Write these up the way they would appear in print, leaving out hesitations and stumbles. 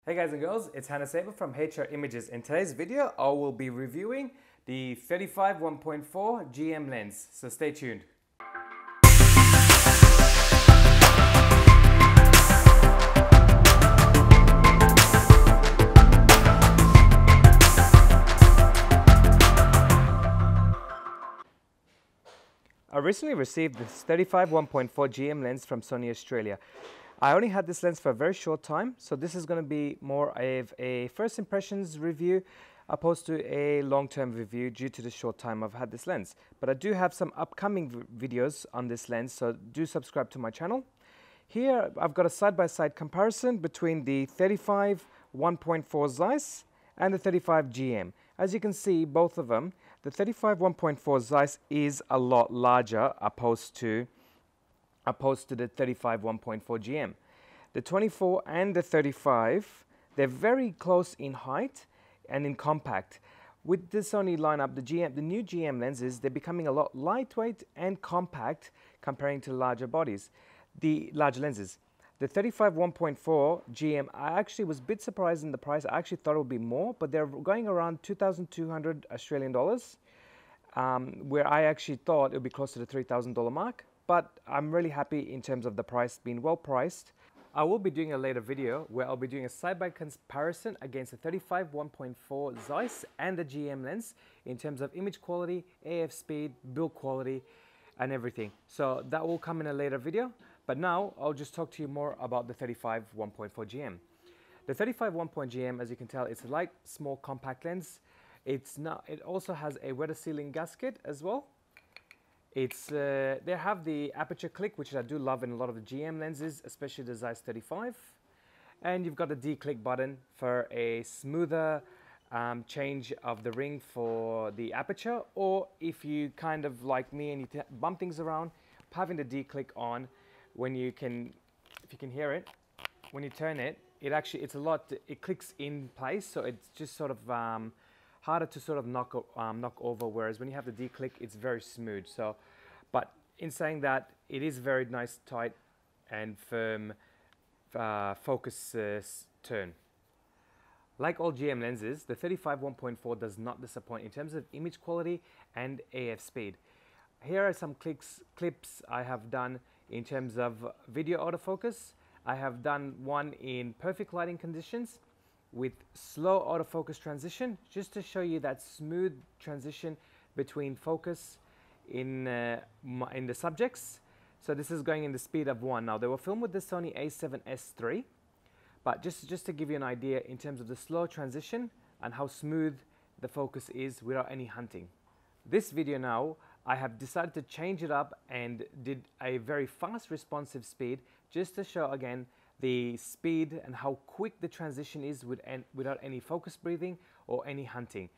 Hey guys and girls, it's Hannah Saber from HR Images. In today's video, I will be reviewing the 35 1.4 GM lens, so stay tuned. I recently received this 35 1.4 GM lens from Sony Australia. I only had this lens for a very short time, so this is going to be more of a first impressions review opposed to a long-term review due to the short time I've had this lens. But I do have some upcoming videos on this lens, so do subscribe to my channel. Here I've got a side-by-side comparison between the 35 1.4 Zeiss and the 35 GM. As you can see, both of them, the 35 1.4 Zeiss is a lot larger opposed to the 35 1.4 GM. The 24 and the 35, they're very close in height and in compact. With the Sony lineup, the new GM lenses, they're becoming a lot lightweight and compact comparing to larger bodies, the larger lenses. The 35 1.4 GM, I actually was a bit surprised in the price. I actually thought it would be more, but they're going around 2,200 Australian dollars, where I actually thought it would be close to the $3,000 mark. But I'm really happy in terms of the price being well priced. I will be doing a later video where I'll be doing a side-by comparison against the 35 1.4 Zeiss and the GM lens in terms of image quality, AF speed, build quality, and everything. So that will come in a later video. But now I'll just talk to you more about the 35 1.4 GM. The 35 1.4 GM, as you can tell, it's a light, small, compact lens. It also has a weather sealing gasket as well. They have the aperture click, which I do love in a lot of the GM lenses, especially the Zeiss 35. And you've got the D-click button for a smoother change of the ring for the aperture, or if you kind of like me and you bump things around, having the D-click on, if you can hear it, when you turn it, it clicks in place, so it's just sort of harder to sort of knock over, whereas when you have the D-click, it's very smooth. So, but in saying that, it is very nice, tight, and firm focus turn. Like all GM lenses, the 35 1.4 does not disappoint in terms of image quality and AF speed. Here are some clips I have done in terms of video autofocus. I have done one in perfect lighting conditions with slow autofocus transition, just to show you that smooth transition between focus in the subjects. So this is going in the speed of 1. Now they were filmed with the Sony A7S III, but just to give you an idea in terms of the slow transition and how smooth the focus is without any hunting. This video now, I have decided to change it up and did a very fast responsive speed, just to show again the speed and how quick the transition is without any focus breathing or any hunting.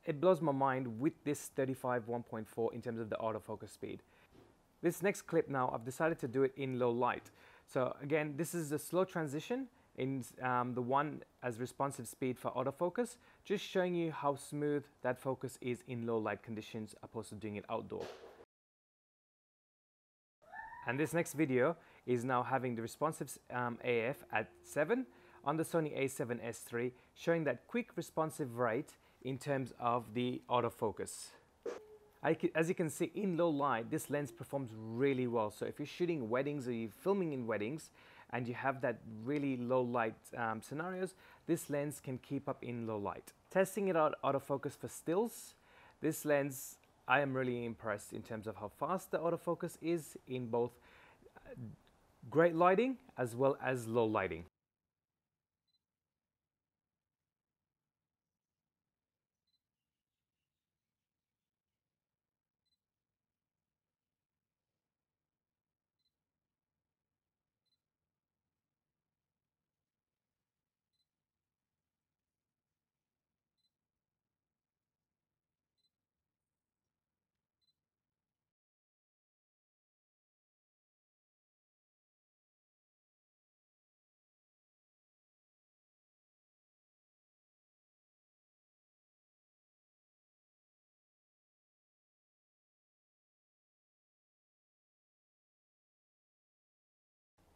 It blows my mind with this 35 1.4 in terms of the autofocus speed. This next clip now, I've decided to do it in low light. So again, this is a slow transition in the one as responsive speed for autofocus, just showing you how smooth that focus is in low light conditions opposed to doing it outdoor. And this next video is now having the responsive AF at 7 on the Sony A7S III, showing that quick responsive rate in terms of the autofocus. As you can see in low light, this lens performs really well. So if you're shooting weddings or you're filming in weddings and you have that really low light scenarios, this lens can keep up in low light. Testing it out autofocus for stills, this lens, I am really impressed in terms of how fast the autofocus is in both great lighting as well as low lighting.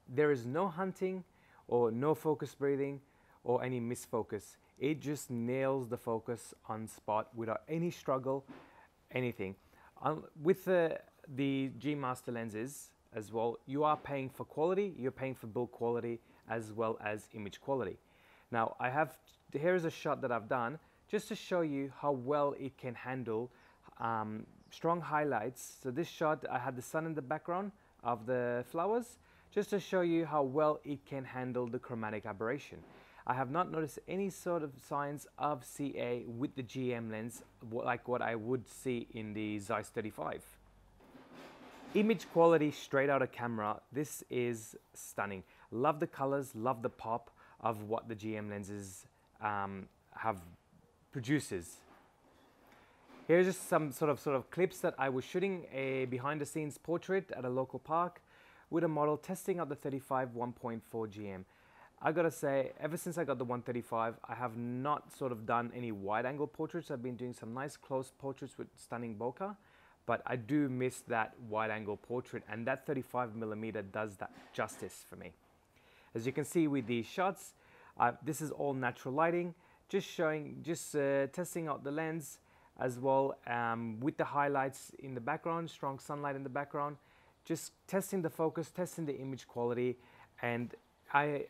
There is no hunting or no focus breathing or any misfocus. It just nails the focus on spot without any struggle, anything. With the G Master lenses as well, you are paying for quality, you're paying for build quality as well as image quality. Now here's a shot that I've done just to show you how well it can handle strong highlights. So this shot, I had the sun in the background of the flowers, just to show you how well it can handle the chromatic aberration. I have not noticed any sort of signs of CA with the GM lens like what I would see in the Zeiss 35. Image quality straight out of camera, this is stunning. Love the colors, love the pop of what the GM lenses produces. Here's just some sort of clips that I was shooting a behind the scenes portrait at a local park with a model testing out the 35 1.4 GM. I gotta say, ever since I got the 135, I have not sort of done any wide angle portraits. I've been doing some nice close portraits with stunning bokeh, but I do miss that wide angle portrait, and that 35mm does that justice for me. As you can see with these shots, this is all natural lighting, just testing out the lens as well with the highlights in the background, strong sunlight in the background, just testing the focus, testing the image quality, and I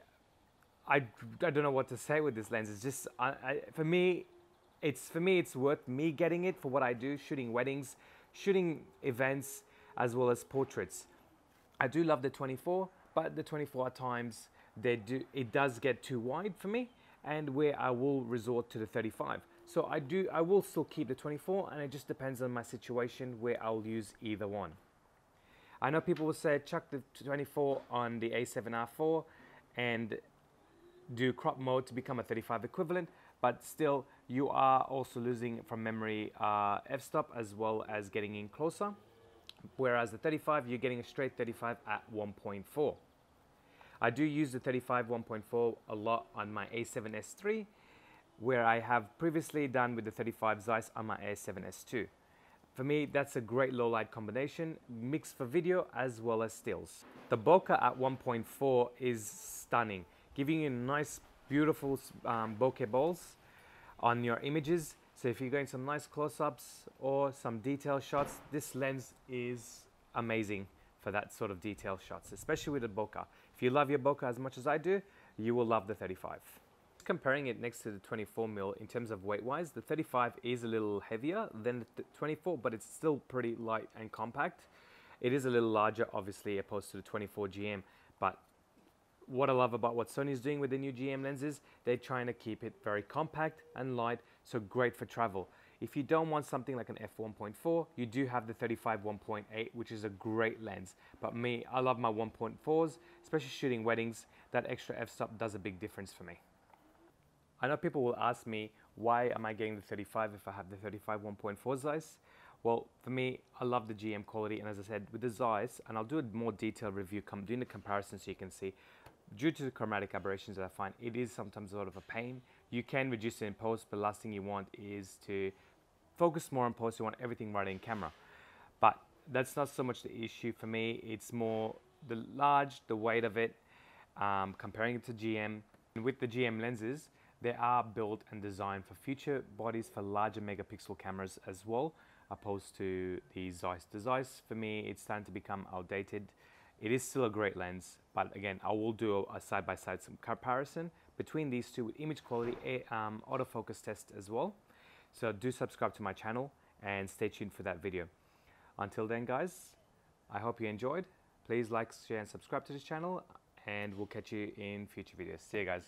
don't know what to say with this lens. It's just for me it's worth me getting it for what I do, shooting weddings, shooting events, as well as portraits. I do love the 24, but the 24 at times it does get too wide for me, and where I will resort to the 35. So I will still keep the 24, and it just depends on my situation where I'll use either one. I know people will say chuck the 24 on the A7R4 and do crop mode to become a 35 equivalent, but still you are also losing from memory f-stop as well as getting in closer, whereas the 35 you're getting a straight 35 at 1.4. I do use the 35 1.4 a lot on my A7S III, where I have previously done with the 35 Zeiss on my A7S II. For me, that's a great low light combination, mixed for video as well as stills. The bokeh at 1.4 is stunning, giving you nice, beautiful bokeh balls on your images. So if you're going some nice close-ups or some detail shots, this lens is amazing for that sort of detail shots, especially with the bokeh. If you love your bokeh as much as I do, you will love the 35. Comparing it next to the 24mm in terms of weight-wise, the 35 is a little heavier than the 24, but it's still pretty light and compact. It is a little larger, obviously, opposed to the 24 GM, but what I love about what Sony is doing with the new GM lenses, they're trying to keep it very compact and light, so great for travel. If you don't want something like an f1.4, you do have the 35 1.8, which is a great lens. But me, I love my 1.4s, especially shooting weddings. That extra f-stop does a big difference for me. I know people will ask me, why am I getting the 35 if I have the 35 1.4 Zeiss? Well, for me, I love the GM quality, and as I said, with the Zeiss, and I'll do a more detailed review, doing the comparison so you can see, due to the chromatic aberrations that I find, it is sometimes a lot of a pain. You can reduce it in post, but the last thing you want is to focus more on post. You want everything right in camera. But that's not so much the issue for me. It's more the weight of it, comparing it to GM. And with the GM lenses, they are built and designed for future bodies for larger megapixel cameras as well, opposed to the Zeiss. The Zeiss, for me, it's starting to become outdated. It is still a great lens, but again, I will do a side-by-side comparison between these two with image quality, autofocus test as well. So do subscribe to my channel and stay tuned for that video. Until then, guys, I hope you enjoyed. Please like, share, and subscribe to this channel, and we'll catch you in future videos. See you guys.